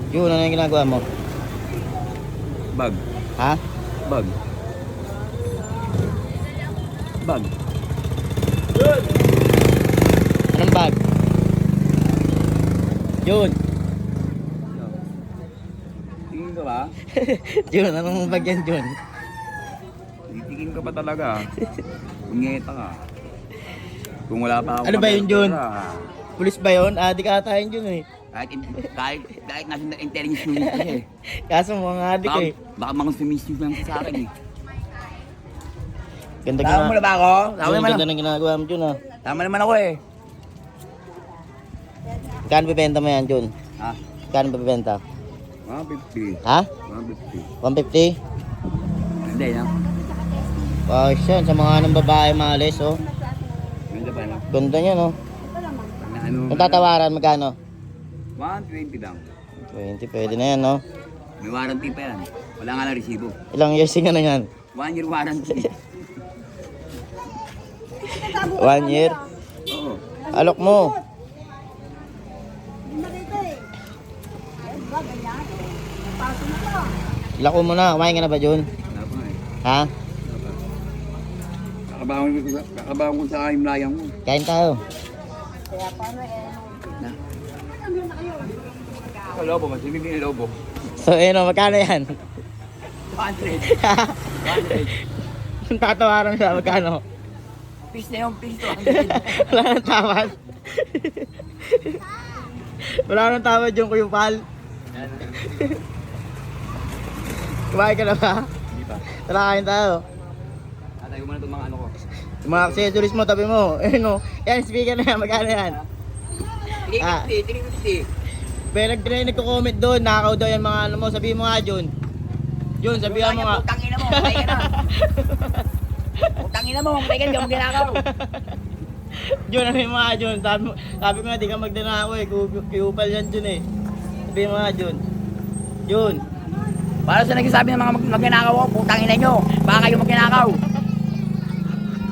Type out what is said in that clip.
Yun, ano yung ginagawa mo? Bag. Ha? Bag. Bag. Anong bag? Yun. Tingin ka ba? Yun, anong bag yan, Jun? Titingin ka pa talaga. Pungeta ka. Kung wala pa ako. Ano ba yun, Jun? pera, Pulis ba yun? Di ka ata yun, Jun eh. kahit national intelligence unit kasi. Kaso mga adik eh. Baka mga sumisip lang sa akin eh. Ganda Tama mo na ba ako? Tama Jun, naman. ganda ng ginagawa mo, Jun ah. Tama naman ako eh. Kano bibenta mo yan, Jun? Ha? Kano bibenta? 150. Ha? 150. 150? Hindi na. Wow, siya. Sa mga anong babae maalis, oh. Ganda pa na. Ganda niya, no? Ano? Kung tatawaran, magkano? 120 lang. 20, pwede na yan, no? May warranty pa yan. Wala nga na resibo. Ilang years nga na yan? 1 year warranty. 1 year? Oo. Alok mo. Lako mo na. Kumain ka na ba, Jun? Wala pa eh. Ha? Kakabahan ko sa aking layang mo. Kain tayo. Na. Sa lobo, mas ibigin yung lobo. So, ano, magkano yan? 100. 100. Kung tatawaran siya, magkano? Peace na yung peace to. 100. Wala nang tawad. Wala nang tawad yung kuyupal. Kumain ka na ba? Hindi pa. Tara, kain tayo. Atay ko muna itong mga ano ko. Yung mga accessories mo, tabi mo. Eh no, yan, speaker na yan, magkano yan? 350. Pero nagko-comment doon, nakakaw daw yan mga ano mo, sabihin mo nga, Jun. Jun, sabihan mo nga. Putangin na mo, patay ka na. Putangin na mo, patay ka na, di mo ginagaw. Jun, ano yung mga Jun? Sabi ko nga, di ka magdanako eh, kuyupal yan, Jun eh. Sabihin mo nga, Jun. Jun. Para sa nagsasabi ng mga magnanakaw ko, putangin na nyo. Baka kayo magnanakaw.